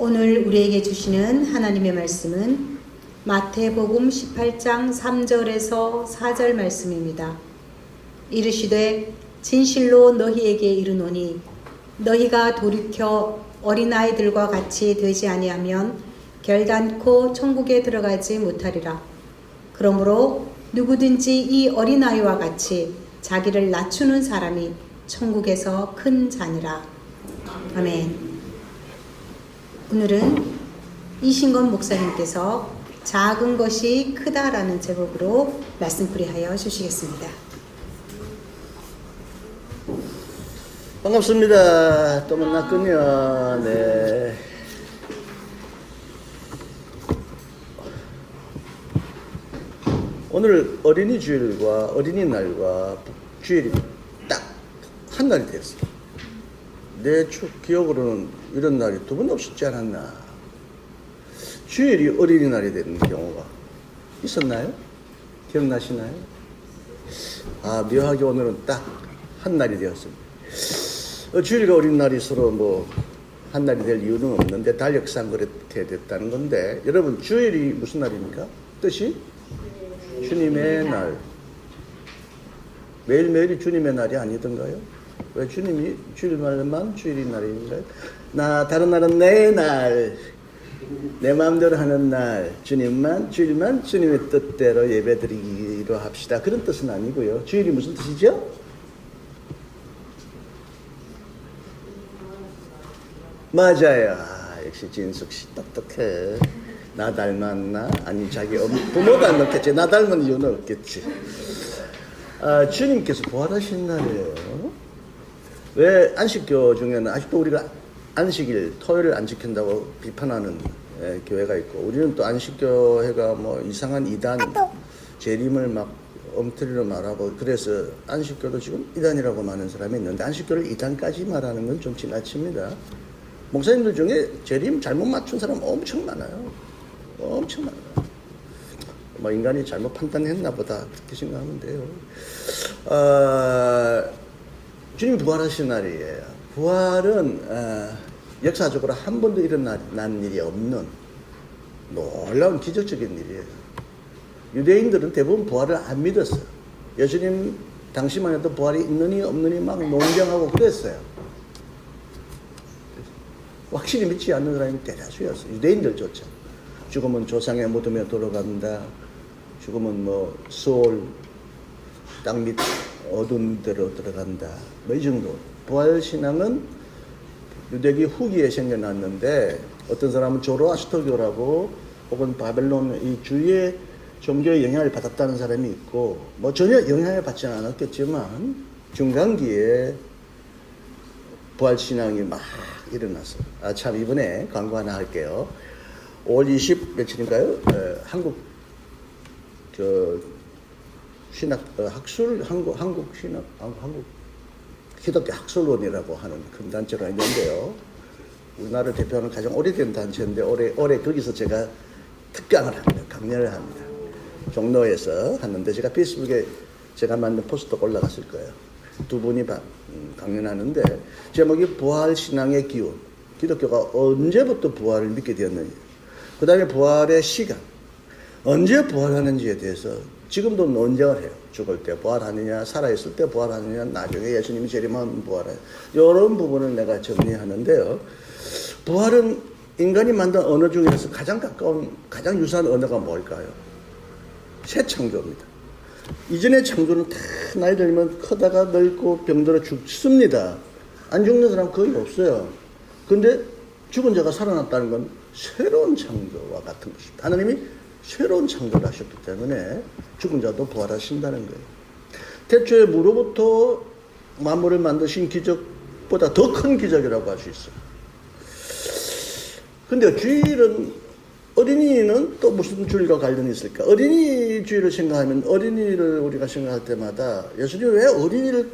오늘 우리에게 주시는 하나님의 말씀은 마태복음 18장 3절에서 4절 말씀입니다. 이르시되 진실로 너희에게 이르노니 너희가 돌이켜 어린아이들과 같이 되지 아니하면 결단코 천국에 들어가지 못하리라. 그러므로 누구든지 이 어린아이와 같이 자기를 낮추는 사람이 천국에서 큰 자니라. 아멘. 오늘은 이신건 목사님께서 작은 것이 크다라는 제목으로 말씀풀이하여 주시겠습니다. 반갑습니다. 또 만났군요. 네. 오늘 어린이 주일과 어린이날과 주일이 딱 한 날이 되었어요. 내 기억으로는 이런 날이 두 번 없었지 않았나. 주일이 어린이날이 되는 경우가 있었나요? 기억나시나요? 묘하게 오늘은 딱 한 날이 되었습니다. 주일과 어린날이 서로 한 날이 될 이유는 없는데 달력상 그렇게 됐다는 건데, 여러분 주일이 무슨 날입니까? 뜻이? 주님의 날. 매일매일이 주님의 날이 아니던가요? 왜 주님이 주일날만 주일이 날인가요? 다른 날은 내 날, 내 마음대로 하는 날, 주일만 주님의 뜻대로 예배드리기로 합시다. 그런 뜻은 아니고요. 주일이 무슨 뜻이죠? 맞아요. 역시 진숙씨 똑똑해. 나 닮았나? 아니 자기 부모 닮았겠지. 나 닮은 이유는 없겠지. 주님께서 부활하신 날이에요. 왜 안식교 중에는 아직도 우리가 안식일, 토요일을 안 지킨다고 비판하는 교회가 있고, 우리는 또 안식교회가 이상한 이단, 재림을 막 엉터리로 말하고, 그래서 안식교도 지금 이단이라고 말하는 사람이 있는데, 안식교를 이단까지 말하는 건 좀 지나칩니다. 목사님들 중에 재림 잘못 맞춘 사람 엄청 많아요. 엄청 많아요. 인간이 잘못 판단했나 보다 그렇게 생각하면 돼요. 주님 부활하신 날이에요. 부활은 역사적으로 한 번도 일어난 일이 없는 놀라운 기적적인 일이에요. 유대인들은 대부분 부활을 안 믿었어요. 예수님 당시만 해도 부활이 있느니 없느니 막 논쟁하고 그랬어요. 확실히 믿지 않는 사람이 대다수였어요. 유대인들조차. 죽으면 조상의 무덤에 돌아간다. 죽으면 수월, 땅 밑 어두운 데로 들어간다. 이 정도. 부활신앙은 유대기 후기에 생겨났는데, 어떤 사람은 조로아스터교라고 혹은 바벨론 이 주위의 종교의 영향을 받았다는 사람이 있고, 전혀 영향을 받지 않았겠지만 중간기에 부활신앙이 막 일어났어요. 참, 이번에 광고 하나 할게요. 5월 20 며칠인가요? 한국 신학 학술 한국 신학 한국 기독교 학술원이라고 하는 큰 단체가 있는데요. 우리나라를 대표하는 가장 오래된 단체인데 올해 거기서 제가 특강을 합니다. 강연을 합니다. 종로에서 하는데, 제가 페이스북에 제가 만든 포스터가 올라갔을 거예요. 두 분이 강연하는데, 제목이 부활신앙의 기원. 기독교가 언제부터 부활을 믿게 되었느냐, 그 다음에 부활의 시간, 언제 부활하는지에 대해서 지금도 논쟁을 해요. 죽을 때 부활하느냐, 살아있을 때 부활하느냐, 나중에 예수님이 재림하면 부활해요. 이런 부분을 내가 정리하는데요. 부활은 인간이 만든 언어 중에서 가장 가까운, 가장 유사한 언어가 뭘까요? 새 창조입니다. 이전의 창조는 다 나이 들면 크다가 늙고 병들어 죽습니다. 안 죽는 사람 거의 없어요. 근데 죽은 자가 살아났다는 건 새로운 창조와 같은 것입니다. 하나님이 새로운 창조를 하셨기 때문에 죽은 자도 부활하신다는 거예요. 태초에 무로부터 만물을 만드신 기적보다 더 큰 기적이라고 할 수 있어요. 근데 주일은, 어린이는 또 무슨 주일과 관련이 있을까? 어린이 주일을 생각하면, 어린이를 우리가 생각할 때마다 예수님이 왜 어린이를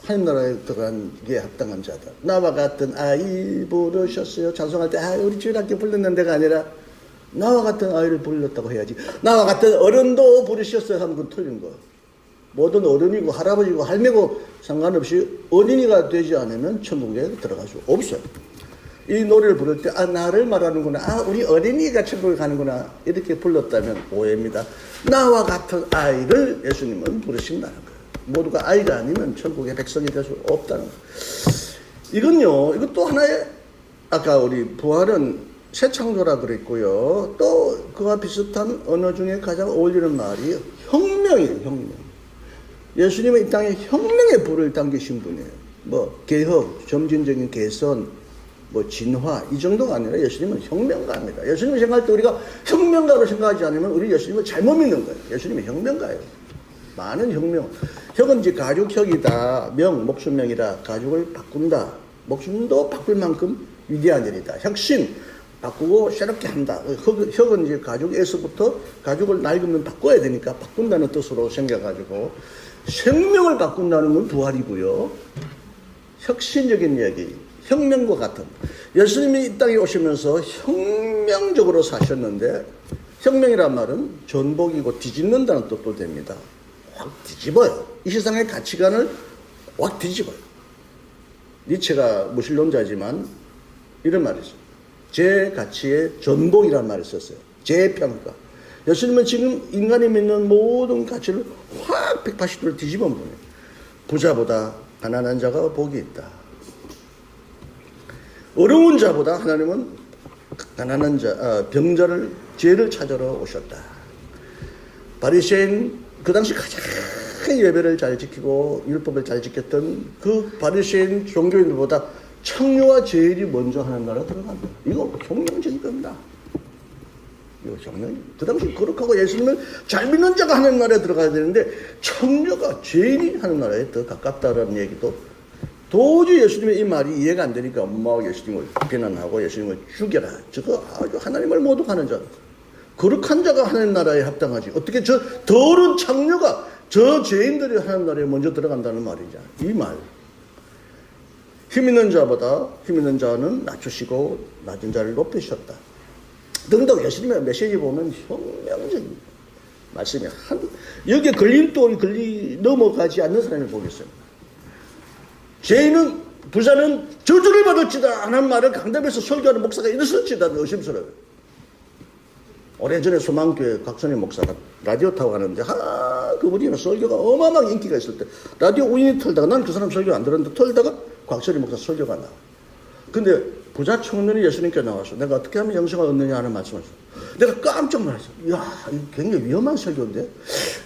하나님 나라에 들어간 게 합당한 자다, 나와 같은 아이 부르셨어요, 찬송할 때 우리 주일학교 불렀는데가 아니라 나와 같은 아이를 불렀다고 해야지, 나와 같은 어른도 부르셨어요 하면 그건 틀린 거. 모든 어른이고 할아버지고 할매고 상관없이 어린이가 되지 않으면 천국에 들어갈 수 없어요. 이 노래를 부를 때, 아, 나를 말하는구나. 아, 우리 어린이가 천국에 가는구나. 이렇게 불렀다면 오해입니다. 나와 같은 아이를 예수님은 부르신다는 거예요. 모두가 아이가 아니면 천국의 백성이 될 수 없다는 거예요. 이건요, 이거 또 하나의, 아까 우리 부활은 새 창조라 그랬고요. 또 그와 비슷한 언어 중에 가장 어울리는 말이 혁명이에요, 혁명. 예수님은 이 땅에 혁명의 불을 당기신 분이에요. 뭐, 개혁, 점진적인 개선, 뭐 진화 이 정도가 아니라 예수님은 혁명가입니다. 예수님을 생각할 때 우리가 혁명가로 생각하지 않으면 우리 예수님을 잘못 믿는 거예요. 예수님은 혁명가예요. 많은 혁명. 혁은 이제 가죽혁이다. 명, 목숨명이다. 가죽을 바꾼다. 목숨도 바꿀 만큼 위대한 일이다. 혁신, 바꾸고 새롭게 한다. 혁은 이제 가죽에서부터 가죽을 낡으면 바꿔야 되니까 바꾼다는 뜻으로 생겨가지고 생명을 바꾼다는 건 부활이고요. 혁신적인 이야기. 혁명과 같은 예수님이 이 땅에 오시면서 혁명적으로 사셨는데 혁명이란 말은 전복이고 뒤집는다는 뜻도 됩니다. 확 뒤집어요. 이 세상의 가치관을 확 뒤집어요. 니체가 무신론자지만 이런 말이 있어요. 제 가치의 전복이라는 말을 썼어요. 재평가. 예수님은 지금 인간이 믿는 모든 가치를 확 180도로 뒤집어 보내요. 부자보다 가난한 자가 복이 있다. 어려운 자보다 하나님은 가난한 자, 병자를, 죄를 찾으러 오셨다. 바리새인, 그 당시 가장 예배를 잘 지키고 율법을 잘 지켰던 그 바리새인 종교인들보다 청류와 제일이 먼저 하는 나라 들어간다. 이거 혁명적인 겁니다. 이거 혁명. 그 당시 거룩하고 예수님을 잘 믿는 자가 하는 나라에 들어가야 되는데 청류가 제일이 하는 나라에 더 가깝다라는 얘기도 도저히 예수님의 이 말이 이해가 안 되니까 막 예수님을 비난하고 예수님을 죽여라. 저거 아주 하나님을 모독하는 자. 거룩한 자가 하는 나라에 합당하지. 어떻게 저 더러운 창녀가 저 죄인들이 하는 나라에 먼저 들어간다는 말이냐. 이 말. 힘 있는 자보다 힘 있는 자는 낮추시고 낮은 자를 높이셨다. 등등 예수님의 메시지 보면 혁명적인 말씀이 여기에 걸림돌이 넘어가지 않는 사람을 보겠습니다. 죄인은 부자는 저주를 받을지다 하는 말을 강답에서 설교하는 목사가 있었지다 의심스러워요. 오래전에 소망교회 곽선희 목사가 라디오 타고 가는데 그분이 설교가 어마어마하게 인기가 있을 때 라디오 우연히 틀다가 난 그 사람 설교 안 들었는데 틀다가 곽선희 목사 설교가 나와. 근데 부자 청년이 예수님께 나와서 내가 어떻게 하면 영생을 얻느냐 하는 말씀을 했어. 내가 깜짝 놀랐어. 이야, 이거 굉장히 위험한 설교인데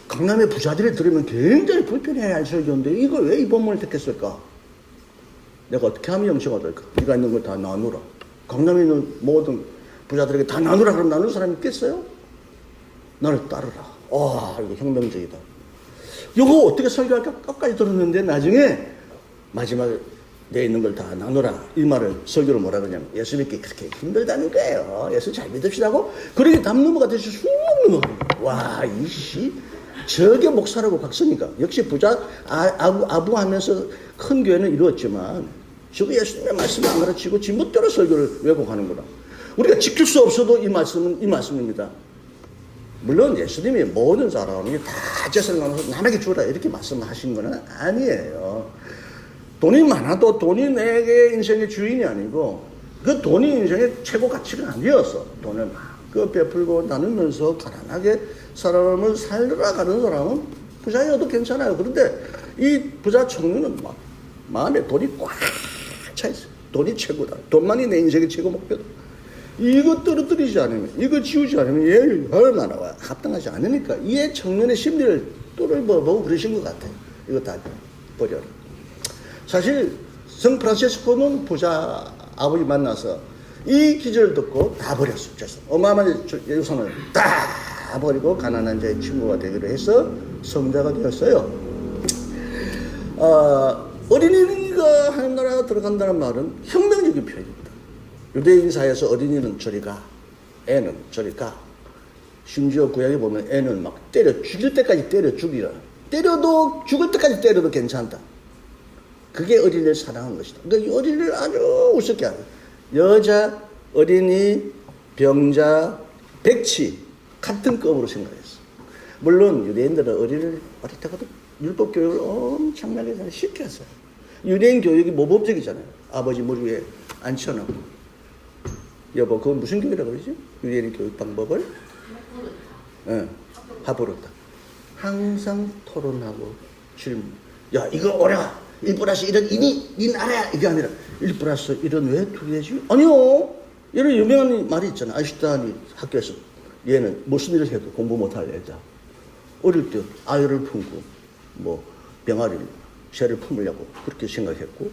강남의 부자들이 들으면 굉장히 불편해야 할 설교인데 이걸 왜 이 본문을 택했을까? 내가 어떻게 하면 영생을 얻을까? 네가 있는 걸 다 나누라. 강남에 있는 모든 부자들에게 다 나누라 그러면 나눌 사람이 있겠어요? 나를 따르라. 이거 혁명적이다. 이거 어떻게 설교할까? 끝까지 들었는데 나중에 마지막에 내 있는 걸 다 나누라. 이 말을 설교를 뭐라 그러냐면 예수 믿기 그렇게 힘들다는 거예요. 예수 잘 믿읍시다고. 그렇게 담 넘어가듯이 쑥 넘어가는 와, 이씨. 저게 목사라고 박서니까. 역시 부자 아부하면서 큰 교회는 이루었지만 저거 예수님의 말씀을 안 가르치고 지멋대로 설교를 왜곡하는구나. 우리가 지킬 수 없어도 이 말씀은 이 말씀입니다. 물론 예수님이 모든 사람이 다 재산을 나눠서 남에게 주라 이렇게 말씀하신 건 아니에요. 돈이 많아도 돈이 내게 인생의 주인이 아니고 그 돈이 인생의 최고 가치가 아니었어. 돈을 막 베풀고 나누면서 가난하게 사람을 살아가는 사람은 부자여도 괜찮아요. 그런데 이 부자 청년은 막 마음에 돈이 꽉 차 있어요. 돈이 최고다. 돈만이 내 인생의 최고 목표다. 이거 떨어뜨리지 않으면, 이거 지우지 않으면 얘 얼마나 합당하지 않으니까 이 청년의 심리를 뚫어보고 그러신 것 같아요. 이거 다 버려라. 사실 성 프란시스코는 부자 아버지 만나서 이 기절을 듣고 다 버렸어요. 어마어마한 유산을 다 버리고 가난한 자의 친구가 되기로 해서 성자가 되었어요. 어린이가 하는 나라에 들어간다는 말은 혁명적인 표현입니다. 유대인 사회에서 어린이는 저리 가, 애는 저리 가. 심지어 구약에 보면 애는 막 죽일 때까지 때려 죽이라. 때려도 죽을 때까지 때려도 괜찮다. 그게 어린이를 사랑하는 것이다. 그러니까 이 어린이를 아주 우습게 하는 여자, 어린이, 병자, 백치 같은 급으로 생각했어. 물론 유대인들은 어린이를 어릴 때부터 율법 교육을 엄청나게 잘 시켰어요. 유대인 교육이 모범적이잖아요. 아버지 머리 위에 앉혀놓고 여보, 그건 무슨 교육이라고 그러지? 유대인 교육 방법을? 예, 하부르다. 항상 토론하고 질문. 야, 이거 어려워. 1 플러스 1은 2니? 닌 알아야. 이게 아니라 1 플러스 1은 왜 2개지? 아니요. 이런 유명한 말이 있잖아. 아인슈타인이 학교에서 얘는 무슨 일을 해도 공부 못할 애다. 어릴 때 아이를 품고 뭐 병아리를 새를 품으려고 그렇게 생각했고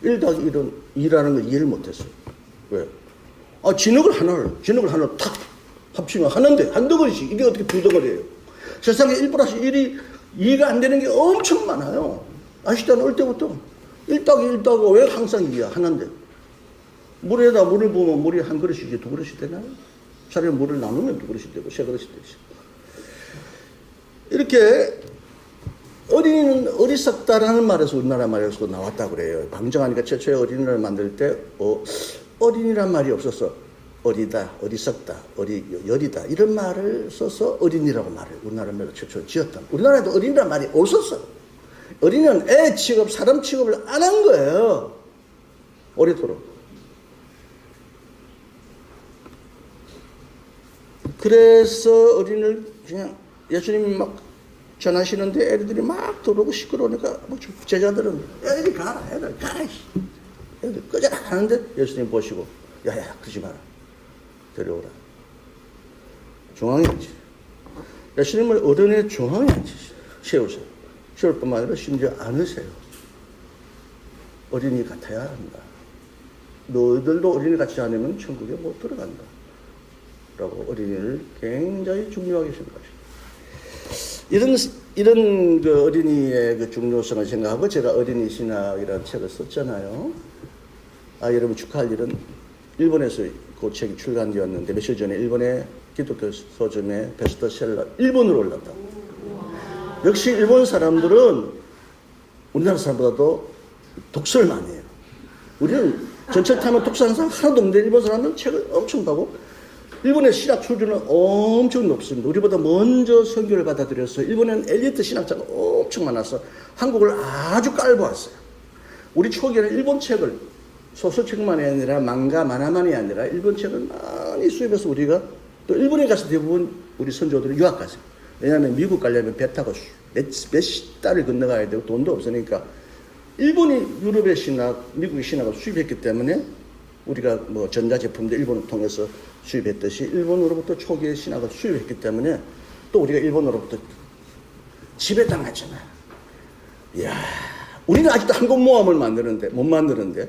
1 더하기 1은 2라는 걸 이해를 못했어요. 왜? 진흙을 하나를 탁 합치면 하나인데 한 덩어리씩 이게 어떻게 2덩어리예요? 세상에 1 플러스 1이 이해가 안 되는 게 엄청 많아요. 아인슈타인 어릴 때부터 1 더하기 1 더하기 왜 항상 2야? 하나인데 물에다 물을 부으면 물이 한 그릇이지 2그릇이 되나요? 차라리 물을 나누면 2그릇이 되고 3그릇이 되지. 이렇게 어린이는 어리석다라는 말에서 우리나라 말에서 나왔다고 그래요. 방정하니까 최초에 어린이를 만들 때 어린이란 말이 없어서 어리다, 어리석다, 여리다 이런 말을 써서 어린이라고 말을 우리나라 말로 최초 지었다. 우리나라에도 어린이란 말이 없었어. 어린이는 애 취급, 사람 취급을 안 한 거예요. 오래도록. 그래서 어린이를 그냥 예수님이 막 전하시는데 애들이 막 들어오고 시끄러우니까 제자들은 애들 가라, 애들 가라, 애들 꺼져라 하는데 예수님 보시고 야야 그러지 마라, 데려오라. 중앙에 앉지. 예수님을 어른의 중앙에 앉히세요. 세우세요. 세울 뿐만 아니라 심지어 안으세요. 어린이 같아야 한다. 너희들도 어린이 같지 않으면 천국에 못 들어간다. 라고 어린이를 굉장히 중요하게 생각하십니다. 이런 그 어린이의 그 중요성을 생각하고 제가 어린이 신학이라는 책을 썼잖아요. 여러분 축하할 일은 일본에서 그 책이 출간되었는데 며칠 전에 일본의 기독교 서점에 베스트셀러 1번으로 올랐다. 역시 일본 사람들은 우리나라 사람보다도 독서를 많이 해요. 우리는 전철 타면 독서하는 사람 하나도 없는데 일본 사람은 책을 엄청 봐고 일본의 신학 수준은 엄청 높습니다. 우리보다 먼저 선교를 받아들여서 일본에는 엘리트 신학자가 엄청 많아서 한국을 아주 깔보았어요. 우리 초기에는 일본 책을 소설책만이 아니라 망가, 만화만이 아니라 일본 책을 많이 수입해서 우리가 또 일본에 가서 대부분 우리 선조들이 유학 갔어요. 왜냐하면 미국 가려면 배 타고 몇십 달을 건너가야 되고 돈도 없으니까 일본이 유럽의 신학, 미국의 신학을 수입했기 때문에 우리가 뭐 전자제품도 일본을 통해서 수입했듯이 일본으로부터 초기의 신학을 수입했기 때문에 또 우리가 일본으로부터 지배당했잖아요. 이야, 우리는 아직도 항공모함을 못 만드는데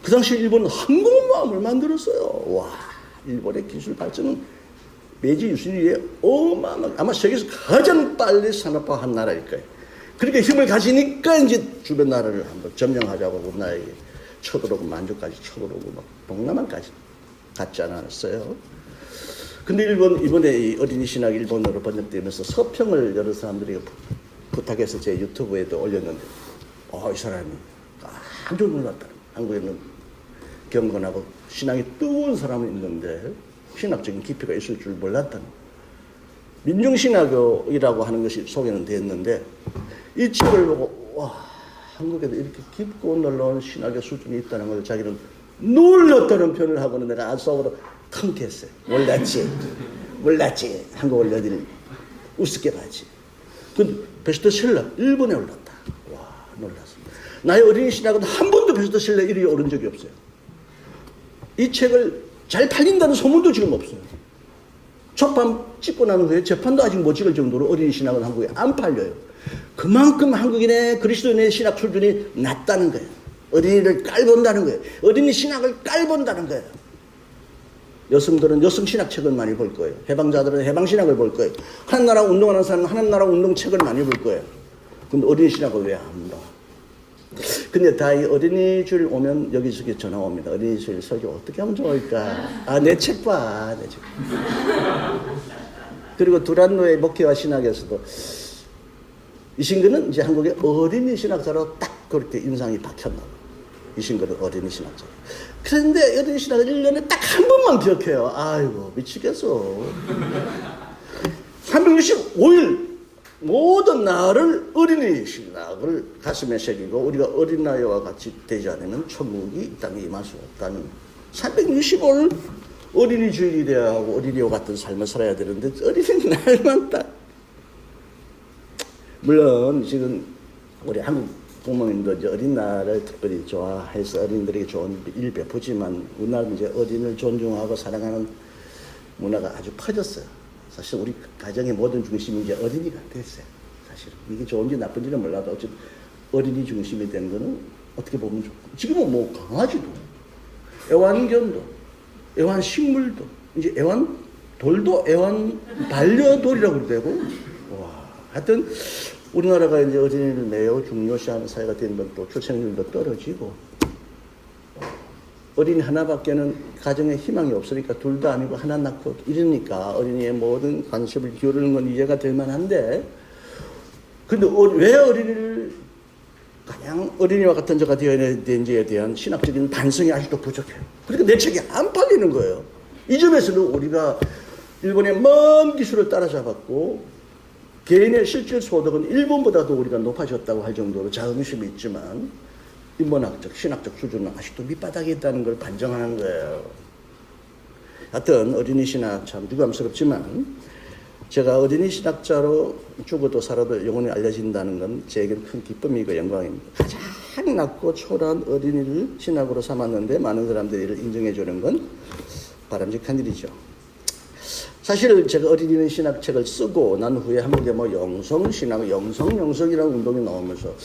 그 당시 일본은 항공모함을 만들었어요. 와, 일본의 기술 발전은 메이지 유신이에 어마어마하게 아마 세계에서 가장 빨리 산업화한 나라일 거예요. 그렇게 힘을 가지니까 이제 주변 나라를 한번 점령하자고 우리나라에게 쳐들어오고 만주까지 쳐들어오고 막 동남아까지 갔지 않았어요. 근데 이번에 이 어린이 신학 일본어로 번역되면서 서평을 여러 사람들이 부탁해서 제 유튜브에도 올렸는데 이 사람이 아주 놀랐다. 한국에는 경건하고 신앙이 뜨거운 사람이 있는데 신학적인 깊이가 있을 줄 몰랐다는. 민중신학이라고 하는 것이 소개는 됐는데 이 책을 보고 와, 한국에도 이렇게 깊고 놀라운 신학의 수준이 있다는 걸 자기는 놀랐다는 표현을 하고는 내가 아주 속으로 탕했어요. 몰랐지. 한국을 어딜 우습게 봤지. 근데 베스트셀러 1번에 올랐다. 와, 놀랐습니다. 나의 어린이 신학은 한 번도 베스트셀러 1위에 오른 적이 없어요. 이 책을 잘 팔린다는 소문도 지금 없어요. 첫판 찍고 난 후에 재판도 아직 못 찍을 정도로 어린이 신학은 한국에 안 팔려요. 그만큼 한국인의 그리스도인의 신학 수준이 낮다는 거예요. 어린이를 깔본다는 거예요. 어린이 신학을 깔본다는 거예요. 여성들은 여성 신학책을 많이 볼 거예요. 해방자들은 해방 신학을 볼 거예요. 하나나라 운동하는 사람은 하나나라 운동책을 많이 볼 거예요. 근데 어린이 신학을 왜 안 봐? 근데 다 이 어린이주일 오면 여기저기 전화 옵니다. 어린이주일 설교 어떻게 하면 좋을까? 내 책 봐. 내 책. 그리고 두란노의 목회와 신학에서도 이신근은 이제 한국의 어린이 신학자로 딱 그렇게 인상이 박혔나 봐. 이신근은 어린이 신학자. 그런데 어린이 신학을 1년에 딱 한 번만 기억해요. 아이고 미치겠어. 365일 모든 날을 어린이 신학을 가슴에 새기고 우리가 어린아이와 같이 되지 않으면 천국이 이 땅에 임할 수 없다는 365일 어린이 주일이 돼야 하고 어린이와 같은 삶을 살아야 되는데 어린이 날만 딱. 물론 지금 우리 한국 부모님도 이제 어린 날을 특별히 좋아해서 어린이들에게 좋은 일 베푸지만 우리나라는 이제 어린이를 존중하고 사랑하는 문화가 아주 퍼졌어요. 사실 우리 가정의 모든 중심이 이제 어린이가 됐어요. 사실 이게 좋은지 나쁜지는 몰라도 어쨌든 어린이 중심이 된 거는 어떻게 보면 좋고 지금은 뭐 강아지도 애완견도 애완식물도 이제 애완돌도 반려돌이라고 그러고 와 하여튼 우리나라가 이제 어린이를 매우 중요시하는 사회가 된 것도 출생률도 떨어지고 어린이 하나밖에는 가정에 희망이 없으니까 둘도 아니고 하나 낳고 이러니까 어린이의 모든 관심을 기울이는 건 이해가 될 만한데 근데 왜 어린이를 가장 어린이와 같은 자가 되어야 되는지에 대한 신학적인 반성이 아직도 부족해요. 그러니까 내 책이 안 팔리는 거예요. 이 점에서는 우리가 일본의 먼 기술을 따라잡았고 개인의 실질 소득은 일본보다도 우리가 높아졌다고 할 정도로 자긍심이 있지만 인문학적, 신학적 수준은 아직도 밑바닥에 있다는 걸 반증하는 거예요. 하여튼 어린이 신학 참 유감스럽지만 제가 어린이 신학자로 죽어도 살아도 영원히 알려진다는 건 제에게는 큰 기쁨이고 영광입니다. 가장 낮고 초라한 어린이를 신학으로 삼았는데 많은 사람들이 이를 인정해 주는 건 바람직한 일이죠. 사실 제가 어린이 신학책을 쓰고 난 후에 한국에 뭐 영성신학, 영성이라는 운동이 나오면서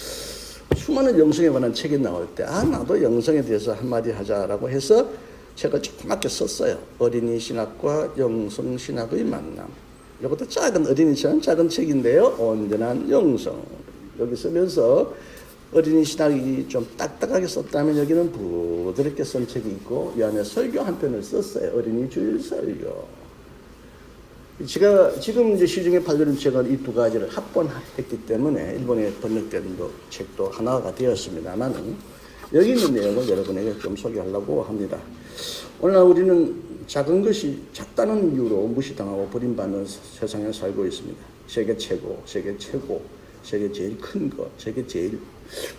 수많은 영성에 관한 책이 나올 때 나도 영성에 대해서 한마디 하자라고 해서 책을 조그맣게 썼어요. 어린이 신학과 영성신학의 만남. 이것도 작은 어린이처럼 작은 책인데요. 온전한 영성. 여기 쓰면서 어린이 신학이 좀 딱딱하게 썼다면 여기는 부드럽게 쓴 책이 있고 이 안에 설교 한 편을 썼어요. 어린이 주일 설교. 제가 지금 이제 시중에 팔리는 책은 이 두 가지를 합본했기 때문에 일본에 번역된 책도 하나가 되었습니다만 여기 있는 내용을 여러분에게 좀 소개하려고 합니다. 오늘날 우리는 작은 것이 작다는 이유로 무시당하고 버림받는 세상에 살고 있습니다. 세계 최고, 세계 제일 큰 것, 세계 제일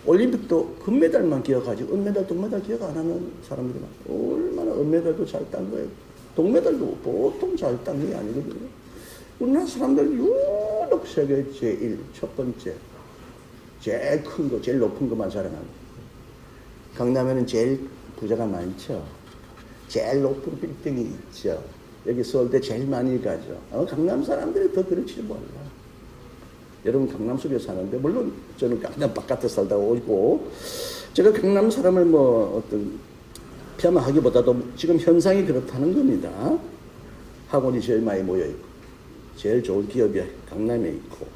올림픽도 금메달만 기억하지 은메달, 동메달 기억 안 하는 사람들이 많아요. 얼마나 은메달도 잘 딴 거예요. 동메달도 보통 잘 딴 게 아니거든요. 우리나라 사람들 유독 세계 제일 첫 번째 제일 큰 거, 제일 높은 것만 자랑합니다. 강남에는 제일 부자가 많죠. 제일 높은 빌딩이 있죠. 여기 서울대 제일 많이 가죠. 강남 사람들이 더 그렇지 몰라. 여러분 강남 속에 사는데 물론 저는 강남 바깥에 살다 오고 제가 강남 사람을 뭐 어떤 폄하하기보다도 지금 현상이 그렇다는 겁니다. 학원이 제일 많이 모여있고 제일 좋은 기업이 강남에 있고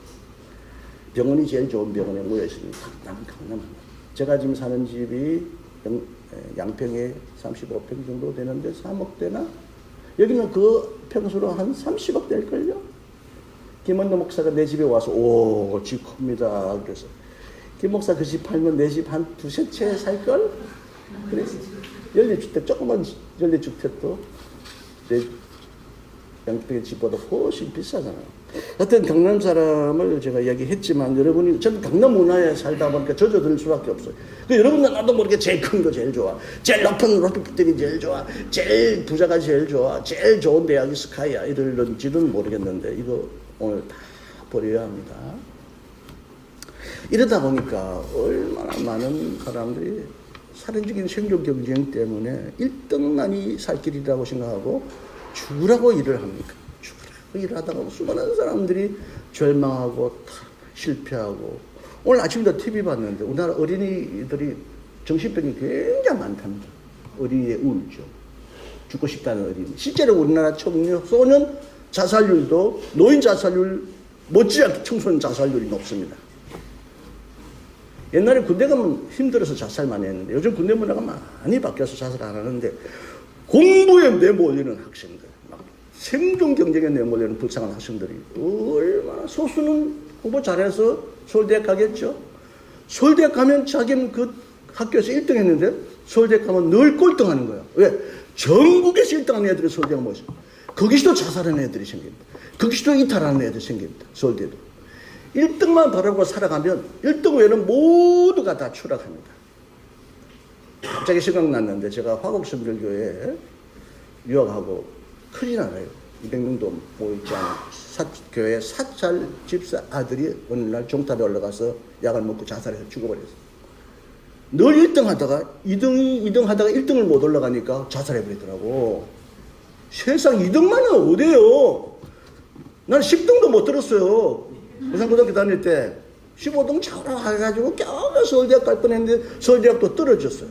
병원이 제일 좋은 병원에 모여있습니다. 강남. 제가 지금 사는 집이 양평에 35평 정도 되는데 3억 되나? 여기는 그 평수로 한 30억 될걸요? 김원노 목사가 내 집에 와서 집 큽니다. 그래서 김 목사 그 집 팔면 내 집 한 두세 채 살걸? 그래서 연립주택, 조그만 연립주택도 내 양평의 집보다 훨씬 비싸잖아요. 하여튼 강남 사람을 제가 이야기했지만 여러분이 전 강남 문화에 살다 보니까 젖어들 수밖에 없어요. 여러분은 나도 모르게 제일 큰 거 제일 좋아. 제일 높은 로켓들이 제일 좋아. 제일 부자가 제일 좋아. 제일 좋은 대학이 스카이야. 이럴런지는 모르겠는데 이거 오늘 다 버려야 합니다. 이러다 보니까 얼마나 많은 사람들이 살인적인 생존 경쟁 때문에 1등만이 살 길이라고 생각하고 죽으라고 일을 합니까? 죽으라고 일을 하다가 수많은 사람들이 절망하고 실패하고 오늘 아침부터 TV 봤는데 우리나라 어린이들이 정신병이 굉장히 많답니다. 어린이의 우울증, 죽고 싶다는 어린이. 실제로 우리나라 소년 자살률도 노인 자살률 못지않게 청소년 자살률이 높습니다. 옛날에 군대 가면 힘들어서 자살 많이 했는데 요즘 군대 문화가 많이 바뀌어서 자살 안 하는데 공부에 내몰리는 학생들, 막 생존 경쟁에 내몰리는 불쌍한 학생들이 얼마나 소수는 공부 잘해서 서울대학 가겠죠. 서울대학 가면 자기는 그 학교에서 1등 했는데 서울대학 가면 늘 꼴등하는 거예요. 왜? 전국에서 1등하는 애들이 서울대학 모였어요. 거기서도 자살하는 애들이 생깁니다. 거기서도 이탈하는 애들이 생깁니다. 서울대도. 1등만 바라고 살아가면 1등 외에는 모두가 다 추락합니다. 갑자기 생각났는데 제가 화곡성결교회에 유학하고 크진 않아요. 200명도 모이지 않은 교회 사찰 집사 아들이 어느 날 종탑에 올라가서 약을 먹고 자살해서 죽어버렸어요. 늘 1등 하다가 2등 하다가 1등을 못 올라가니까 자살해버리더라고. 세상 2등만은 어디에요? 난 10등도 못 들었어요. 부산고등학교 다닐 때 15등 차오라 해가지고 겨우 서울대학 갈 뻔했는데 서울대학도 떨어졌어요.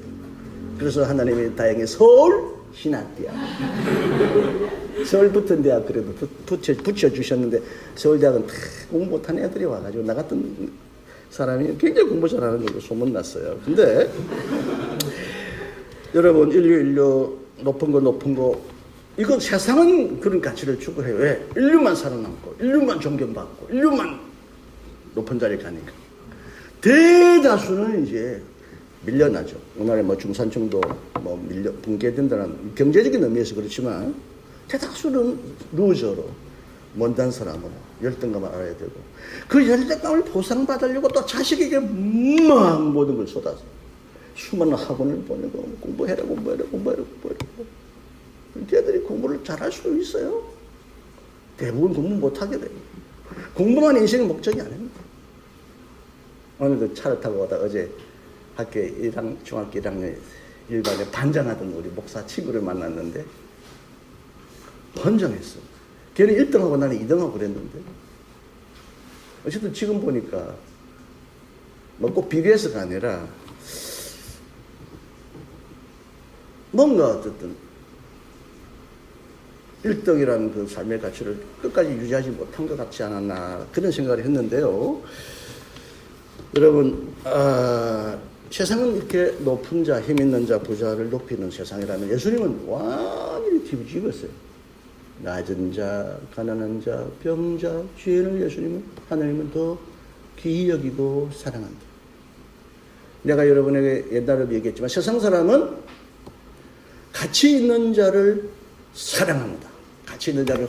그래서 하나님이 다행히 서울 신학대학 서울 붙은 대학 그래도 붙여주셨는데 서울대학은 다 공부 못한 애들이 와가지고 나 같은 사람이 굉장히 공부 잘하는 걸로 소문났어요. 근데 여러분 인류 높은 거 이건 세상은 그런 가치를 추구해요. 왜? 인류만 살아남고 인류만 존경받고 인류만 높은 자리에 가니까. 대다수는 이제 밀려나죠. 오늘의 뭐 중산층도 뭐 붕괴된다는 경제적인 의미에서 그렇지만 대다수는 루저로 못난 사람으로 열등감을 알아야 되고 그 열등감을 보상받으려고 또 자식에게 막 모든 걸 쏟아서 수많은 학원을 보내고 공부해라 걔들이 공부를 잘할 수 있어요? 대부분 공부 못하게 돼요. 공부만 인생의 목적이 아닙니다. 오늘도 차를 타고 오다 어제 학교 중학교 1학년 일반에 반장하던 우리 목사 친구를 만났는데 번정했어. 걔는 1등하고 나는 2등하고 그랬는데 어쨌든 지금 보니까 뭐 꼭 비교해서가 아니라 뭔가 어쨌든 1등이라는 그 삶의 가치를 끝까지 유지하지 못한 것 같지 않았나 그런 생각을 했는데요. 여러분 세상은 이렇게 높은 자, 힘 있는 자, 부자를 높이는 세상이라면 예수님은 완전히 뒤집었어요. 낮은 자, 가난한 자, 병자, 죄인을 하나님은 더 귀히 여기고 사랑한다. 내가 여러분에게 옛날에도 얘기했지만 세상 사람은 가치 있는 자를 사랑합니다. 가치 있는 자를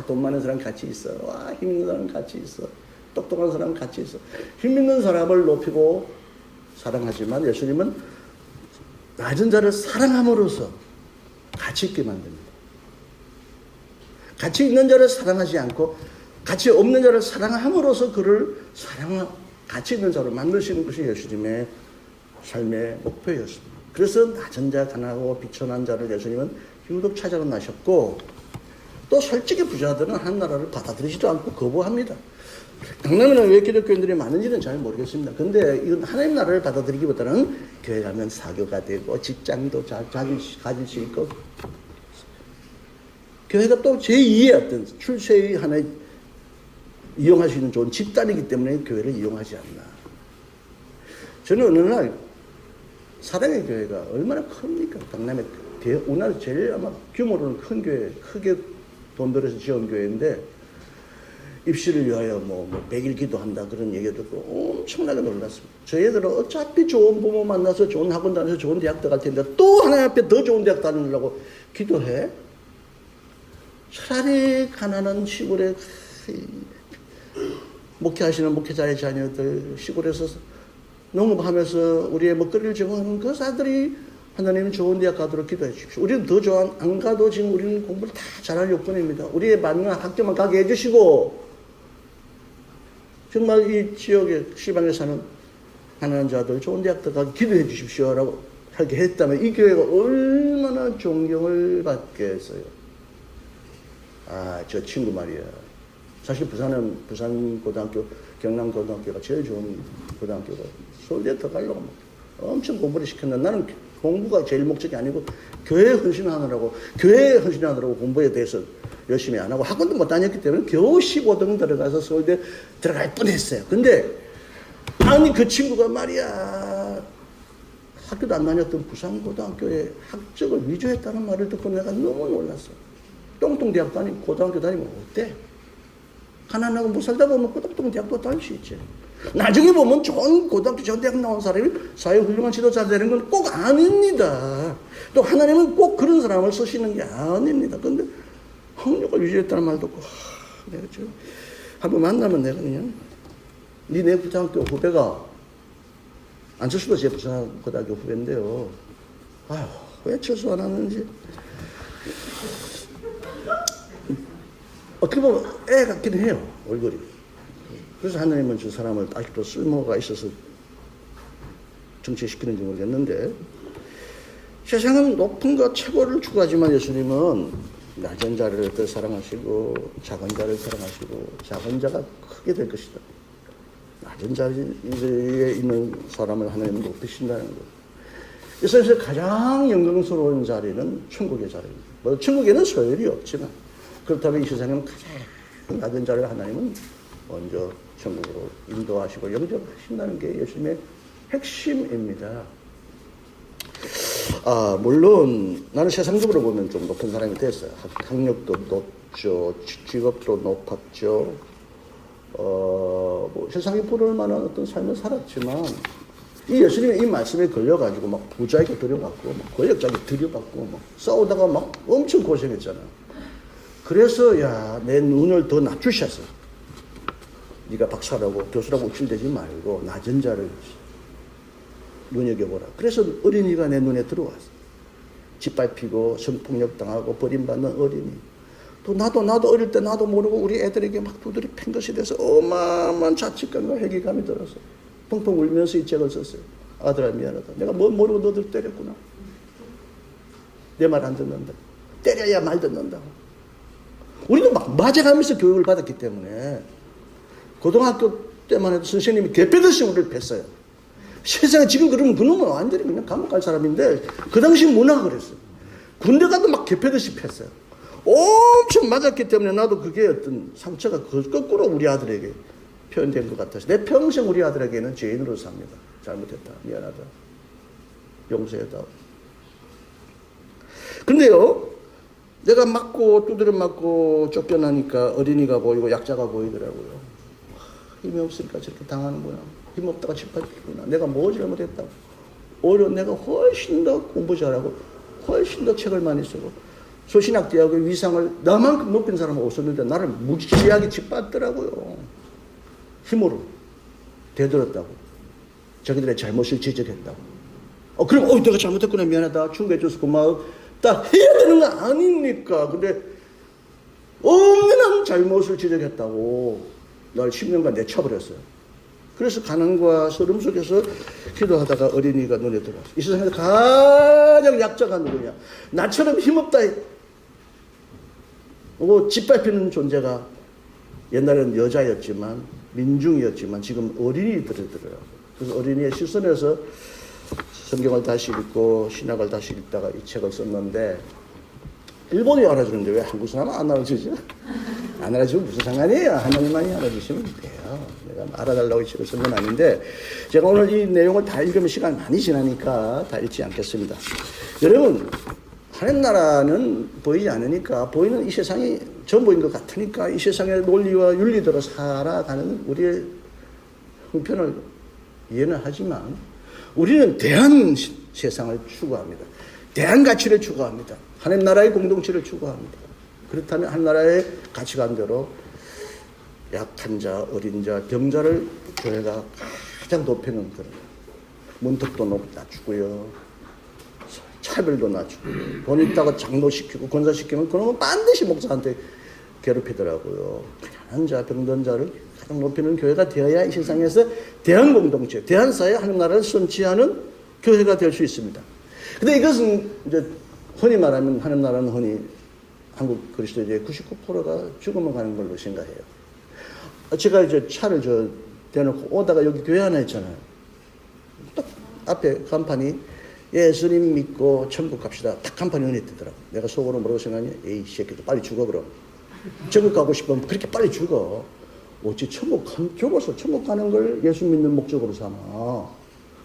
돈 많은 사람 같이 있어. 와, 힘 있는 사람 같이 있어. 똑똑한 사람 같이 있어. 힘 있는 사람을 높이고 사랑하지만 예수님은 낮은 자를 사랑함으로써 가치 있게 만듭니다. 가치 있는 자를 사랑하지 않고 가치 없는 자를 사랑함으로써 그를 가치 있는 자로 만드시는 것이 예수님의 삶의 목표였습니다. 그래서 낮은 자, 가난하고 비천한 자를 예수님은 유독 찾아가 나셨고 또 솔직히 부자들은 한 나라를 받아들이지도 않고 거부합니다. 강남에는 왜 기독교인들이 많은지는 잘 모르겠습니다. 근데 이건 하나님 나라를 받아들이기보다는 교회 가면 사교가 되고 직장도 가질 수 있고 교회가 또 제2의 어떤 출세의 하나의 이용할 수 있는 좋은 집단이기 때문에 교회를 이용하지 않나. 저는 어느 날 사랑의 교회가 얼마나 큽니까? 강남에 우리나라 제일 아마 규모로는 큰 교회, 크게 돈 들여서 지은 교회인데 입시를 위하여 뭐 100일 기도한다 그런 얘기 듣고 엄청나게 놀랐습니다. 저희들은 어차피 좋은 부모 만나서 좋은 학원 다녀서 좋은 대학 들어갈 텐데 또 하나님 앞에 더 좋은 대학 다니려고 기도해? 차라리 가난한 시골에 목회하시는 목회자의 자녀들 시골에서 농업하면서 우리의 먹거리를 제공하는 그 사람들이 하나님 좋은 대학 가도록 기도해 주십시오. 우리는 더 안 가도 지금 우리는 공부를 다 잘할 요건입니다. 우리의 맞는 학교만 가게 해주시고 정말 이 지역에 시방에 사는 가난한 자들 좋은 대학 들어가게 기도해 주십시오라고 하게 했다면 이 교회가 얼마나 존경을 받겠어요. 저 친구 말이야. 사실 부산은 부산고등학교, 경남고등학교가 제일 좋은 고등학교가 서울대 들어가려고 엄청 공부를 시켰는데 나는 공부가 제일 목적이 아니고 교회에 헌신하느라고 공부에 대해서 열심히 안 하고 학원도 못 다녔기 때문에 겨우 15등 들어가서 서울대 들어갈 뻔했어요. 근데 아니 그 친구가 말이야 학교도 안 다녔던 부산고등학교에 학적을 위조했다는 말을 듣고 내가 너무 놀랐어. 똥똥 대학 다니고 고등학교 다니면 어때? 가난하고 못 살다 보면 똥똥 대학도 다닐 수 있지. 나중에 보면 좋은 고등학교 좋은 대학 나온 사람이 사회 훌륭한 지도자 되는 건 꼭 아닙니다. 또 하나님은 꼭 그런 사람을 쓰시는 게 아닙니다. 근데 학력을 유지했다는 말 듣고 내가 지금 한번 만나면 내가 그냥 내 고등학교 후배가 안철수도 제 부산고등학교 후배인데요. 왜 철수 안 하는지 어떻게 보면 애 같긴 해요, 얼굴이. 그래서 하나님은 저 사람을 아직도 쓸모가 있어서 정치시키는지 모르겠는데, 세상은 높은 것 최고를 추구하지만 예수님은 낮은 자를 더 사랑하시고 작은 자를 사랑하시고 작은 자가 크게 될 것이다. 낮은 자리에 있는 사람을 하나님은 높이신다는 것. 이 세상에서 가장 영광스러운 자리는 천국의 자리입니다. 뭐 천국에는 소열이 없지만 그렇다면 이 세상에는 가장 낮은 자를 하나님은 먼저 천국으로 인도하시고 영접하신다는 게 예수님의 핵심입니다. 물론 나는 세상적으로 보면 좀 높은 사람이 됐어요. 학력도 높죠. 직업도 높았죠. 뭐 세상에 부러울 만한 어떤 삶을 살았지만 이 예수님의 이 말씀에 걸려가지고 막 부자에게 들여받고 막 권력자에게 들여받고 막 싸우다가 막 엄청 고생했잖아. 그래서 내 눈을 더 낮추셨어. 네가 박사라고 교수라고 우쭐대지 말고 낮은 자를 눈여겨보라. 그래서 어린이가 내 눈에 들어왔어. 짓밟히고 성폭력 당하고 버림받는 어린이. 또 나도 어릴 때 나도 모르고 우리 애들에게 막 두드리 팬 것이 돼서 어마어마한 자책감과 회개감이 들어서 펑펑 울면서 이 책을 썼어요. 아들아 미안하다. 내가 뭘 모르고 너들 때렸구나. 내 말 안 듣는다. 때려야 말 듣는다고. 우리도 막 맞아가면서 교육을 받았기 때문에 고등학교 때만 해도 선생님이 개패듯이 우리를 팼어요. 세상에 지금 그러면 그놈은 완전히 그냥 감옥 갈 사람인데 그 당시 문화가 그랬어요. 군대 가도 막 개패듯이 팼어요. 엄청 맞았기 때문에 나도 그게 어떤 상처가 거꾸로 우리 아들에게 표현된 것 같아서 내 평생 우리 아들에게는 죄인으로 삽니다. 잘못했다. 미안하다. 용서해다. 근데요, 내가 맞고 두드려 맞고 쫓겨나니까 어린이가 보이고 약자가 보이더라고요. 힘이 없으니까 저렇게 당하는구나. 힘없다가 짓밟히구나. 내가 뭐 잘못했다고. 오히려 내가 훨씬 더 공부 잘하고 훨씬 더 책을 많이 쓰고 소신학대학의 위상을 나만큼 높인 사람은 없었는데 나를 무지하게 짓밟더라고요. 힘으로 대들었다고. 자기들의 잘못을 지적했다고. 그럼 내가 잘못했구나. 미안하다. 충고해줘서 고마워. 딱 해야 되는 거 아닙니까? 근데 엄연한 잘못을 지적했다고 날 10년간 내쳐버렸어요. 그래서 가난과 서름 속에서 기도하다가 어린이가 눈에 들어왔어. 이 세상에서 가장 약자가 누구냐? 나처럼 힘없다. 짓밟히는 존재가 옛날에는 여자였지만 민중이었지만 지금 어린이들이더라고요. 그래서 어린이의 시선에서 성경을 다시 읽고 신학을 다시 읽다가 이 책을 썼는데 일본이 알아주는데 왜 한국 사람은 안 알아주죠? 안 알아주면 무슨 상관이에요? 하나님만이 알아주시면 돼요. 내가 알아달라고 이 책을 쓴 건 아닌데 제가 오늘 이 내용을 다 읽으면 시간이 많이 지나니까 다 읽지 않겠습니다. 여러분, 하나님 나라는 보이지 않으니까 보이는 이 세상이 전부인 것 같으니까 이 세상의 논리와 윤리대로 살아가는 우리의 형편을 이해는 하지만 우리는 대한 세상을 추구합니다. 대한 가치를 추구합니다. 하나님 나라의 공동체를 추구합니다. 그렇다면 하나님 나라의 가치관대로 약한 자, 어린 자, 병자를 교회가 가장 높이는 그런 문턱도 낮추고요. 차별도 낮추고요. 돈 있다가 장로시키고 권사시키면 그러면 반드시 목사한테 괴롭히더라고요. 가난한 자, 병든 자를 가장 높이는 교회가 되어야 이 세상에서 대한 공동체, 대한 사회, 하나님 나라를 선취하는 교회가 될 수 있습니다. 근데 이것은 이제 흔히 말하면 하나님 나라는 흔히 한국 그리스도인의 99%가 죽으면 가는 걸로 생각해요. 제가 이제 차를 대놓고 오다가 여기 교회 하나 있잖아요. 딱 앞에 간판이 예수님 믿고 천국 갑시다. 딱 간판이 눈에 뜨더라고. 내가 속으로 뭐라고 생각하냐? 에이, 새끼들 빨리 죽어, 그럼. 천국 가고 싶으면 그렇게 빨리 죽어. 어찌 죽어서 천국 가는 걸 예수 믿는 목적으로 삼아.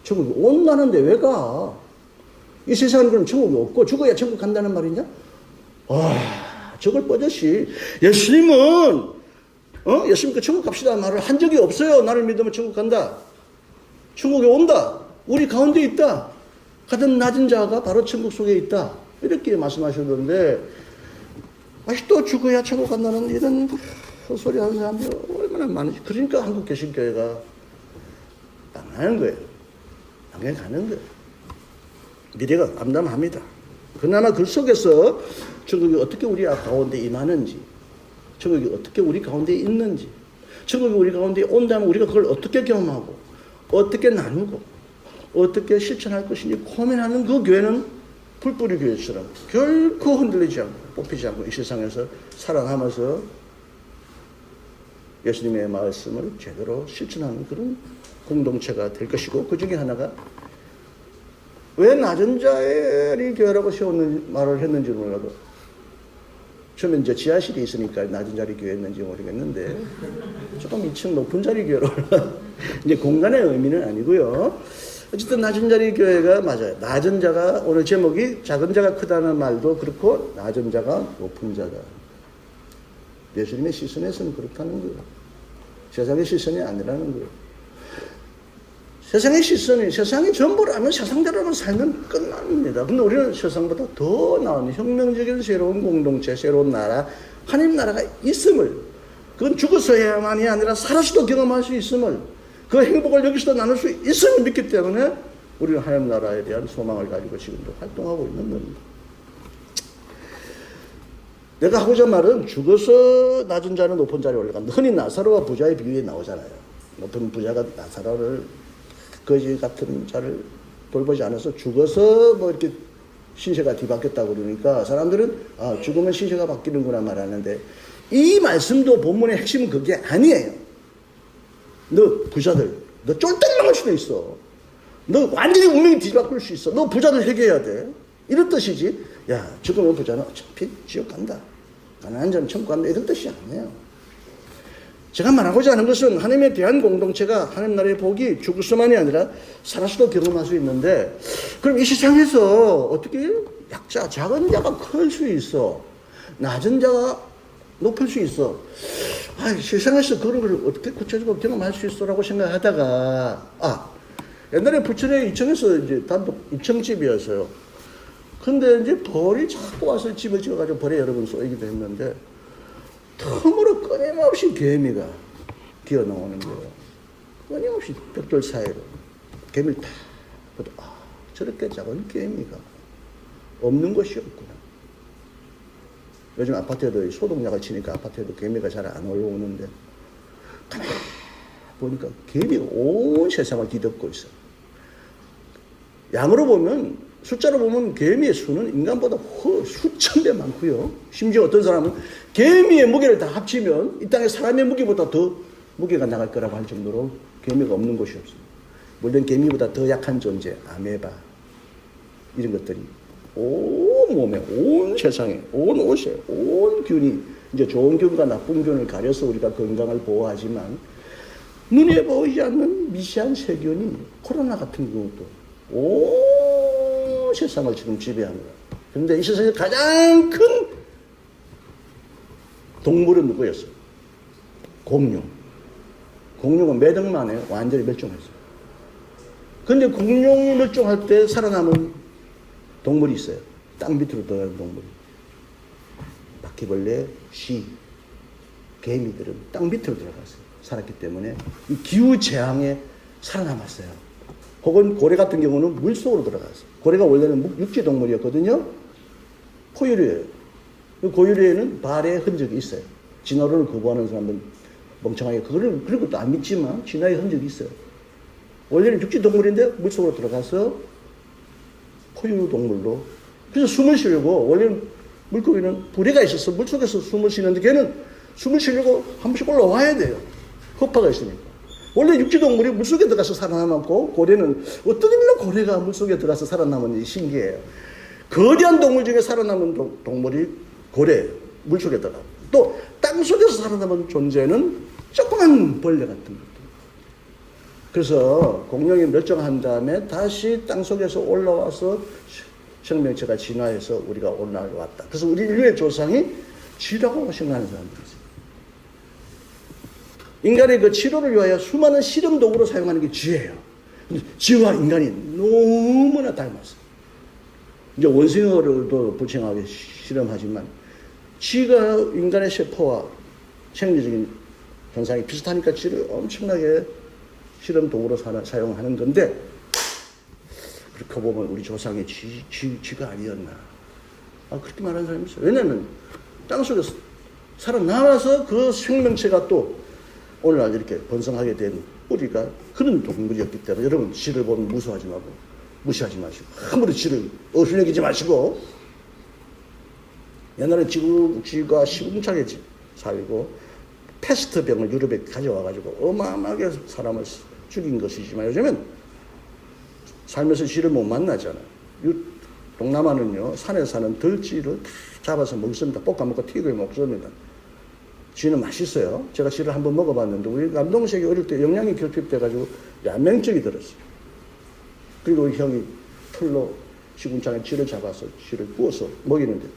천국이 온다는데 왜 가? 이 세상은 그럼 천국이 없고 죽어야 천국 간다는 말이냐? 저걸 뻗었이. 예수님은, 예수님께 천국 갑시다 말을 한 적이 없어요. 나를 믿으면 천국 간다. 천국에 온다. 우리 가운데 있다. 가장 낮은 자가 바로 천국 속에 있다. 이렇게 말씀하셨는데, 또 죽어야 천국 간다는 이런 헛소리 하는 사람들이 얼마나 많은지. 그러니까 한국 개신교회가 망하는 거예요. 망해가는 거예요. 미래가 암담합니다. 그나마 그 속에서 천국이 어떻게 우리 가운데 임하는지 천국이 어떻게 우리 가운데 있는지, 천국이 우리 가운데 온다면 우리가 그걸 어떻게 경험하고 어떻게 나누고 어떻게 실천할 것인지 고민하는 그 교회는 풀뿌리 교회처럼 결코 흔들리지 않고 뽑히지 않고 이 세상에서 살아남아서 예수님의 말씀을 제대로 실천하는 그런 공동체가 될 것이고, 그 중에 하나가 왜 낮은 자리 교회라고 세웠는지 말을 했는지 몰라도 처음에 이제 지하실이 있으니까 낮은 자리 교회였는지 모르겠는데 조금 2층 높은 자리 교회로 이제 공간의 의미는 아니고요. 어쨌든 낮은 자리 교회가 맞아요. 낮은 자가, 오늘 제목이 작은 자가 크다는 말도 그렇고 낮은 자가 높은 자다. 예수님의 시선에서는 그렇다는 거예요. 세상의 시선이 아니라는 거예요. 세상의 시선이 세상이 전부라면 세상대로만 살면 끝납니다. 근데 우리는 세상보다 더 나은 혁명적인 새로운 공동체, 새로운 나라, 하나님 나라가 있음을, 그건 죽어서야만이 아니라 살아서도 경험할 수 있음을, 그 행복을 여기서도 나눌 수 있음을 믿기 때문에 우리는 하나님 나라에 대한 소망을 가지고 지금도 활동하고 있는 겁니다. 내가 하고자 말은 죽어서 낮은 자는 높은 자리에 올라간다. 흔히 나사로와 부자의 비유에 나오잖아요. 높은 부자가 나사로를, 거지 같은 자를 돌보지 않아서 죽어서 뭐 이렇게 신세가 뒤바뀌었다고 그러니까 사람들은 아, 죽으면 신세가 바뀌는구나 말하는데, 이 말씀도 본문의 핵심은 그게 아니에요. 너 부자들, 너 쫄딱 망할 수도 있어. 너 완전히 운명이 뒤바뀔 수 있어. 너 부자들 회개해야 돼. 이런 뜻이지. 야, 죽으면 부자는 어차피 지옥 간다. 가난한 자는 천국 간다. 이런 뜻이 아니에요. 제가 말하고자 하는 것은 하나님에 대한 공동체가 하나님 나라의 복이 죽을수만이 아니라 살아서도 경험할 수 있는데, 그럼 이 세상에서 어떻게 약자, 작은 자가 클 수 있어? 낮은 자가 높을 수 있어? 아, 세상에서 그런 걸 어떻게 구체적으로 경험할 수 있어라고 생각하다가, 옛날에 부천에 2층에서 이제 단독 2층집이었어요. 근데 이제 벌이 자꾸 와서 집을 지어가지고 벌에 여러 번 쏘이기도 했는데, 틈으로 끊임없이 개미가 기어 나오는 거예요. 끊임없이 벽돌 사이로 개미를 다 봐도, 아, 저렇게 작은 개미가 없는 것이 없구나. 요즘 아파트에도 소독약을 치니까 아파트에도 개미가 잘 안 올라오는데, 가만히 보니까 개미가 온 세상을 뒤덮고 있어. 양으로 보면, 숫자로 보면 개미의 수는 인간보다 수천 배 많고요. 심지어 어떤 사람은 개미의 무게를 다 합치면 이 땅에 사람의 무게보다 더 무게가 나갈 거라고 할 정도로 개미가 없는 곳이 없습니다. 물론 개미보다 더 약한 존재, 아메바, 이런 것들이 온 몸에, 온 세상에, 온 옷에, 온 균이, 이제 좋은 균과 나쁜 균을 가려서 우리가 건강을 보호하지만, 눈에 보이지 않는 미세한 세균이 코로나 같은 경우도 온 세상을 지금 지배합니다. 그런데 이 세상에서 가장 큰 동물은 누구였어요? 공룡. 공룡은 몇 억 만에 완전히 멸종했어요. 그런데 공룡이 멸종할 때 살아남은 동물이 있어요. 땅 밑으로 들어가는 동물이. 바퀴벌레, 쥐, 개미들은 땅 밑으로 들어갔어요. 살았기 때문에 이 기후 재앙에 살아남았어요. 혹은 고래 같은 경우는 물속으로 들어갔어요. 고래가 원래는 육지 동물이었거든요. 포유류예요. 고유류에는 발의 흔적이 있어요. 진화론을 거부하는 사람들은 멍청하게 그런 것도 안 믿지만 진화의 흔적이 있어요. 원래는 육지 동물인데 물속으로 들어가서 포유류 동물로. 그래서 숨을 쉬려고, 원래는 물고기는 부리가 있어서 물속에서 숨을 쉬는데 걔는 숨을 쉬려고 한 번씩 올라와야 돼요. 허파가 있으니까. 원래 육지동물이 물속에 들어가서 살아남았고, 고래는 어떤 의미로 고래가 물속에 들어가서 살아남았는지 신기해요. 거대한 동물 중에 살아남은 동물이 고래, 물속에 들어가. 또 땅속에서 살아남은 존재는 조그만 벌레 같은 것들. 그래서 공룡이 멸종한 다음에 다시 땅속에서 올라와서 생명체가 진화해서 우리가 올라왔다. 그래서 우리 인류의 조상이 쥐라고 생각하는 사람들이 있어요. 인간의 그 치료를 위하여 수많은 실험 도구로 사용하는 게 쥐예요. 쥐와 인간이 너무나 닮았어요. 이제 원숭이를 불칭하게 실험하지만 쥐가 인간의 세포와 생리적인 현상이 비슷하니까 쥐를 엄청나게 실험 도구로 사용하는 건데, 그렇게 보면 우리 조상이 쥐가 아니었나. 그렇게 말하는 사람이 있어요. 왜냐하면 땅속에서 살아남아서 그 생명체가 또 오늘날 이렇게 번성하게 된 우리가 그런 동물이었기 때문에 여러분 쥐를 보면 무시하지 마시고 아무리 쥐를 어수여기지 마시고 옛날에 쥐가 시궁창에 살고 패스트병을 유럽에 가져와가지고 어마어마하게 사람을 죽인 것이지만 요즘은 살면서 쥐를 못 만나잖아요. 동남아는요 산에 사는 들쥐를 다 잡아서 먹습니다. 볶아 먹고 튀겨 먹습니다. 쥐는 맛있어요. 제가 쥐를 한번 먹어봤는데 우리 남동생이 어릴 때 영양이 결핍돼가지고 야맹증이 들었어요. 그리고 우리 형이 풀로 시궁창에 쥐를 잡아서 쥐를 구워서 먹이는데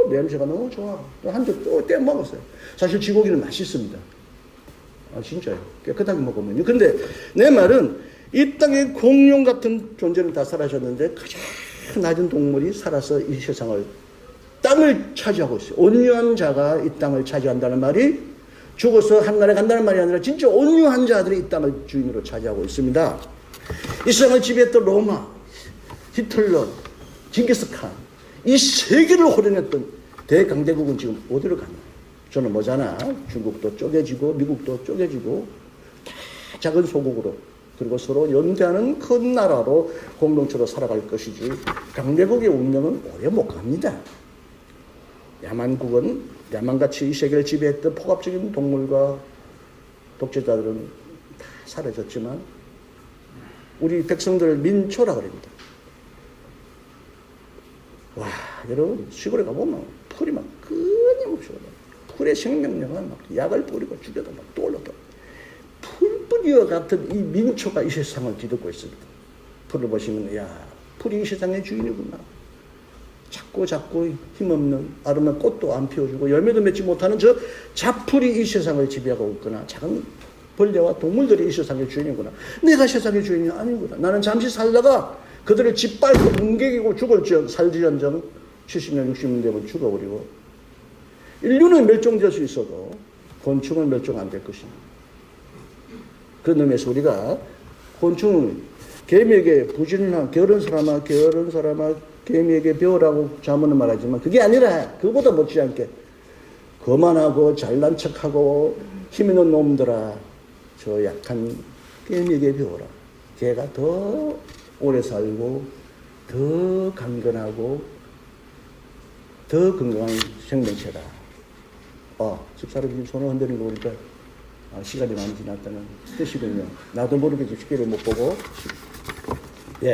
냄새가 너무 좋아. 또 한 대 또 떼 먹었어요. 사실 쥐고기는 맛있습니다. 진짜요. 깨끗하게 먹으면요. 근데 내 말은 이 땅에 공룡 같은 존재는 다 사라졌는데 가장 낮은 동물이 살아서 이 세상을 땅을 차지하고 있어요. 온유한 자가 이 땅을 차지한다는 말이 죽어서 한나라에 간다는 말이 아니라 진짜 온유한 자들이 이 땅을 주인으로 차지하고 있습니다. 이 세상을 지배했던 로마, 히틀러, 징기스칸 이 세계를 호령했던 대강대국은 지금 어디로 갔나? 저는 뭐잖아. 중국도 쪼개지고 미국도 쪼개지고 다 작은 소국으로 그리고 서로 연대하는 큰 나라로 공동체로 살아갈 것이지 강대국의 운명은 오래 못 갑니다. 야만국은 야만같이 이 세계를 지배했던 폭압적인 동물과 독재자들은 다 사라졌지만 우리 백성들을 민초라 그럽니다. 와 여러분 시골에 가보면 풀이 막 끊임없이 올라. 풀의 생명력은 막 약을 뿌리고 죽여도 막 또 올라가. 풀뿌리와 같은 이 민초가 이 세상을 뒤덮고 있습니다. 풀을 보시면 야 풀이 이 세상의 주인이구나. 작고 힘없는 아름다운 꽃도 안 피워주고 열매도 맺지 못하는 저 잡풀이 이 세상을 지배하고 있거나 작은 벌레와 동물들이 이 세상의 주인이구나. 내가 세상의 주인이 아니구나. 나는 잠시 살다가 그들을 짓밟고 뭉개기고 죽을지언 살지언정 70년 60년 되면 죽어버리고 인류는 멸종될 수 있어도 곤충은 멸종 안 될 것입니다. 그런 의미에서 우리가 곤충은 개미에게 부지런한 게으른 사람아 개미에게 배우라고 자문은 말하지만 그게 아니라 그보다 못지않게 거만하고 잘난 척하고 힘있는 놈들아 저 약한 개미에게 배우라. 걔가 더 오래 살고 더 강건하고 더 건강한 생명체다. 집사람이 지금 손을 흔드는 거 보니까 시간이 많이 지났다는 뜻이군요. 나도 모르게 쉽게를 못 보고. 예.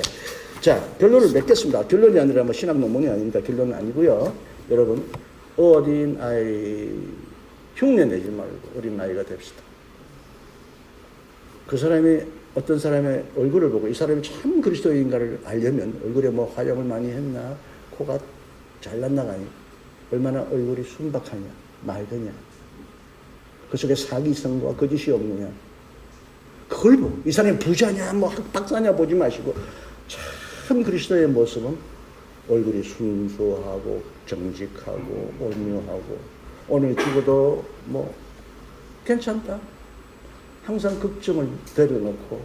자, 결론을 맺겠습니다. 결론이 아니라 뭐 신학 논문이 아닙니다. 결론은 아니고요. 여러분, 어린 아이 흉내 내지 말고 어린 아이가 됩시다. 그 사람이 어떤 사람의 얼굴을 보고 이 사람이 참 그리스도인가를 알려면 얼굴에 뭐 화장을 많이 했나, 코가 잘났나가니, 얼마나 얼굴이 순박하냐, 맑으냐, 그 속에 사기성과 거짓이 없느냐, 그걸 보고 이 사람이 부자냐, 뭐 박사냐 보지 마시고 참 그리스도의 모습은 얼굴이 순수하고 정직하고 온유하고 오늘 죽어도 뭐 괜찮다. 항상 걱정을 내려놓고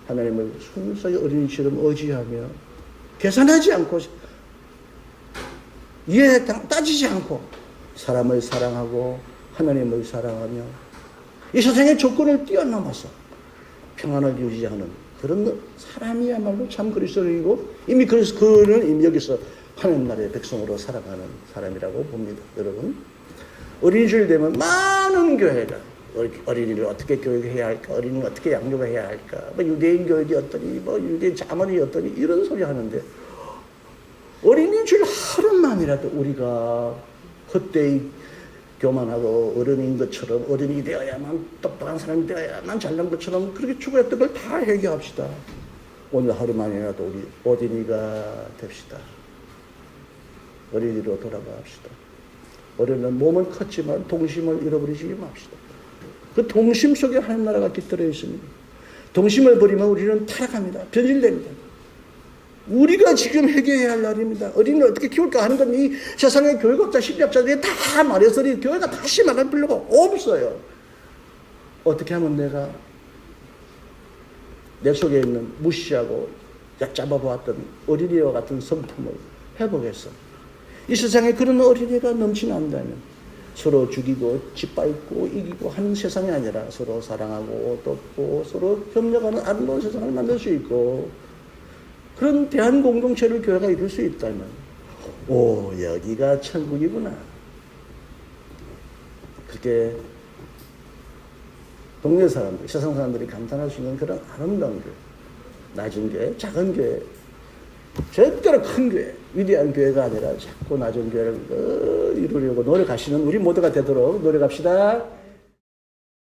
하나님을 순수하게 어린이처럼 의지하며 계산하지 않고 이해 따지지 않고 사람을 사랑하고 하나님을 사랑하며 이 세상의 조건을 뛰어넘어서 평안을 유지하는 그런 사람이야말로 참 그리스도이고 이미 그는 이미 여기서 하나님 나라의 백성으로 살아가는 사람이라고 봅니다. 여러분 어린이주일 되면 많은 교회가 어린이를 어떻게 교육해야 할까, 어린이를 어떻게 양육해야 할까, 뭐 유대인 교육이 어떠니, 뭐 유대인 자문이 어떠니 이런 소리 하는데 어린이주일 하루만이라도 우리가 헛되이 교만하고 어른인 것처럼 어른이 되어야만 똑똑한 사람이 되어야만 잘난 것처럼 그렇게 추구했던 걸 다 회개합시다. 오늘 하루만이라도 우리 어린이가 됩시다. 어린이로 돌아갑시다. 어린이는 몸은 컸지만 동심을 잃어버리지 맙시다. 그 동심 속에 하나님 나라가 깃들어 있습니다. 동심을 버리면 우리는 타락합니다. 변질됩니다. 우리가 지금 회개해야 할 날입니다. 어린이를 어떻게 키울까 하는 건 이 세상의 교육학자, 심리학자들이 다 말해서니 교회가 다시 말할 필요가 없어요. 어떻게 하면 내가 내 속에 있는 무시하고 얕잡아보았던 어린이와 같은 성품을 회복해서 이 세상에 그런 어린이가 넘쳐난다면 서로 죽이고 짓밟고 이기고 하는 세상이 아니라 서로 사랑하고 돕고 서로 협력하는 아름다운 세상을 만들 수 있고 그런 대한 공동체를 교회가 이룰 수 있다면 오 여기가 천국이구나. 그렇게 동네 사람들, 세상 사람들이 감탄할 수 있는 그런 아름다운 교회, 낮은 교회, 작은 교회, 절대로 큰 교회, 위대한 교회가 아니라 작고 낮은 교회를 이루려고 노력하시는 우리 모두가 되도록 노력합시다.